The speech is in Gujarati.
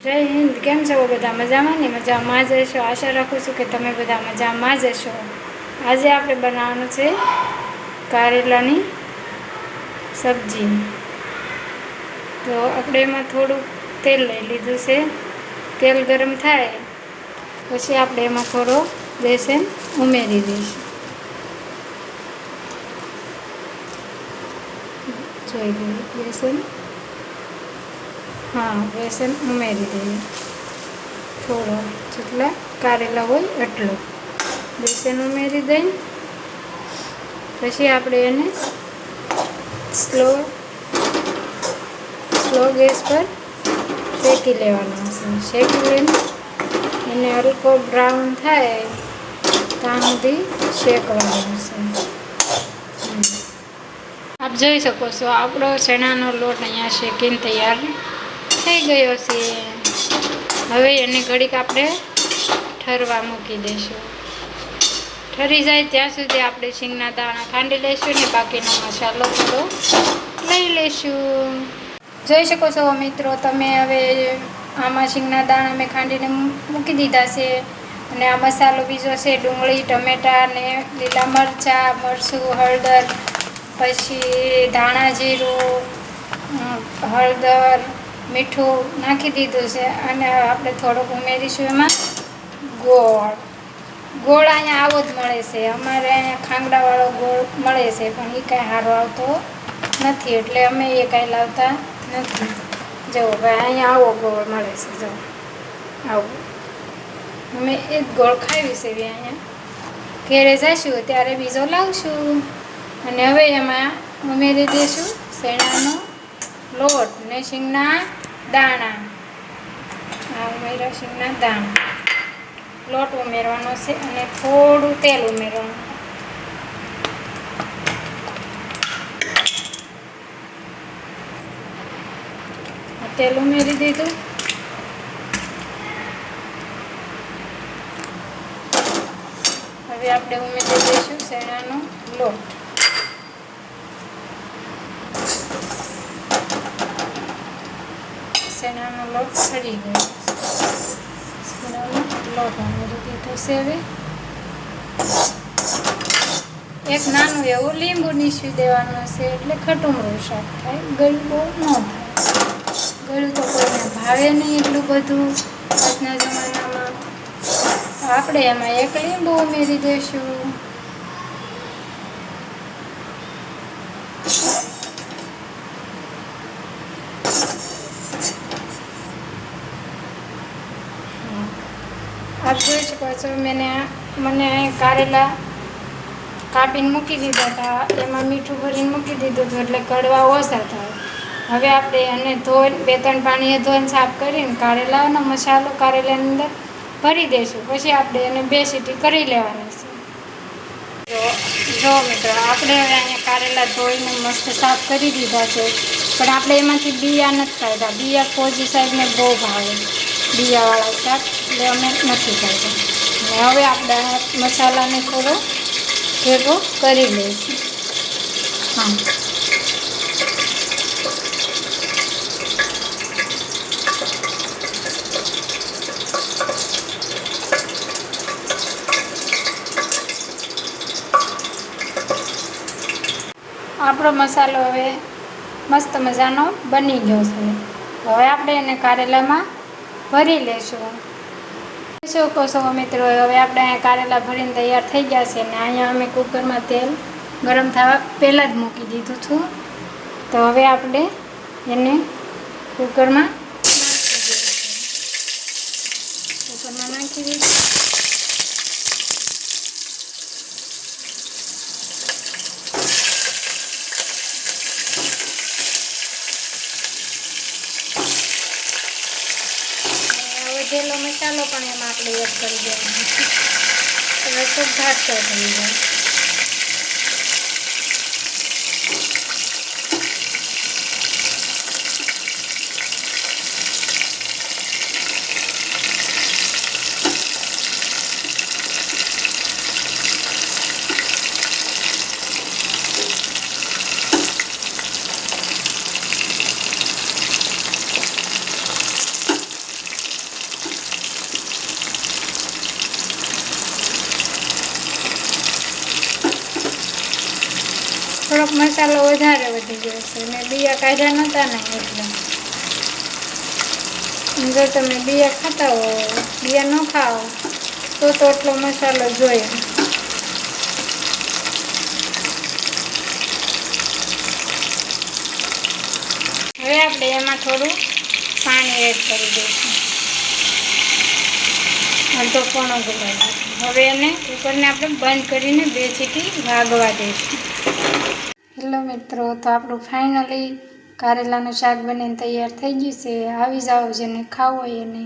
જય હિન્દ. કેમ છો બધા? મજામાં ને? મજામાં જ હશો. આશા રાખું છું કે તમે બધા મજામાં જ હશો. આજે આપણે બનાવવાનું છે કારેલાની સબ્જી. તો આપણે એમાં થોડુંક તેલ લઈ લીધું છે. તેલ ગરમ થાય પછી આપણે એમાં થોડો બેસન ઉમેરી દઈશું. જોઈ લઈએ બેસન. બેસન ઉમેરી દઈએ. થોડો જેટલા કારેલા હોય એટલો બેસન ઉમેરી દઈ. પછી આપણે એને સ્લો ગેસ પર શેકી લેવાનું છે. શેકી લઈને એને હલકો બ્રાઉન થાય ત્યાં સુધી શેકવાનું છે. આપ જોઈ શકો છો આપણો ચણાનો લોટ અહીંયા શેકીને તૈયાર થઈ ગયો છે. હવે એને ઘડીક આપણે ઠરવા મૂકી દઈશું. ઠરી જાય ત્યાં સુધી આપણે શીંગના દાણા ખાંડી લઈશું ને બાકીનો મસાલો થોડો લઈ લઈશું. જોઈ શકો છો મિત્રો તમે. હવે આમાં શીંગના દાણા મેં ખાંડીને મૂકી દીધા છે. અને આ મસાલો બીજો છે ડુંગળી, ટમેટા ને લીલા મરચું, હળદર, પછી ધાણા જીરું, હળદર, મીઠું નાખી દીધું છે. અને આપણે થોડુંક ઉમેરીશું એમાં ગોળ અહીંયા આવો જ મળે છે. અમારે અહીંયા ખાંગડાવાળો ગોળ મળે છે પણ એ કાંઈ સારો આવતો નથી એટલે અમે એ કાંઈ લાવતા નથી. જો ભાઈ અહીંયા આવો ગોળ મળે છે. જો આવો અમે એ જ ગોળ ખાવી છે. અહીંયા ઘેરે જઈશું ત્યારે બીજો લાવશું. અને હવે એમાં ઉમેરી દઈશું શેણાનો લોટ ને શીંગના દાણા. ઉમેર્યા શીંગના દાણા. લોટ ઉમેરવાનો છે અને થોડું તેલ ઉમેરવાનું. તેલ ઉમેરી દીધું. હવે આપણે ઉમેરી દઈશું શેણાનો લોટ. શેણાનો લોટ સડી ગયો. શેણાનો લોટ ઉમેરી દીધો છે. હવે એક નાનું એવું લીંબુ નીસવી દેવાનું છે એટલે ખટુમરું શાક થાય. ગળ્યું બહુ ન થાય. ગળ્યું તો કોઈને ભાવે નહીં એટલું બધું આજના જમાનામાં. આપણે એમાં એક લીંબુ ઉમેરી દઈશું. આપ જોઈ શકો છો મને કારેલા કાપીને મૂકી દીધા હતા. એમાં મીઠું ભરીને મૂકી દીધું હતું એટલે કડવા ઓછા થાય. હવે આપણે એને ધોઈને 2-3 પાણીએ ધોઈને સાફ કરીને કારેલાનો મસાલો કારેલાની અંદર ભરી દઈશું. પછી આપણે એને 2 સીટી કરી લેવાની છે. જો મિત્રો આપણે હવે અહીંયા કારેલા ધોઈને મસ્ત સાફ કરી દીધા છે. પણ આપણે એમાંથી બિયા નથી કાઢ્યા. બિયા ફોજી સાહેબને બહુ ભાવે બિયાવાળા શાક એટલે અમે નથી કાઢ્યા. અને હવે આપણે મસાલાને થોડો ભેગો કરી લઈશું. આપણો મસાલો હવે મસ્ત મજાનો બની ગયો છે. હવે આપણે એને કારેલામાં ભરી લઈશું. શું કહો છો મિત્રો? હવે આપણે અહીંયા કારેલા ભરીને તૈયાર થઈ ગયા છે. ને અહીંયા અમે કુકરમાં તેલ ગરમ થવા પહેલાં જ મૂકી દીધું છું. તો હવે આપણે એને કુકરમાં નાખી દઈશું. વધેલો મસાલો પણ એમાં આપણે એડ કરી દેવાનો છે. હવે તો ઘાટો થઈ જાય. થોડોક મસાલો વધારે વધી ગયો છે. મેં બિયા કાઢ્યા નહોતા ને એટલે. જો તમે બિયા ખાતા હો, બિયા ન ખાઓ તો એટલો મસાલો જોઈએ. હવે આપણે એમાં થોડું પાણી એડ કરી દઈશું, અડધો પોણો ગ્લાસ. હવે એને કુકરને આપણે બંધ કરીને 2 સીટી વાગવા દઈશું. હેલો મિત્રો, તો આપણું ફાઇનલી કારેલાનું શાક બનીને તૈયાર થઈ ગયું છે. આવી જાઓ, જેને ખાવું હોય એને.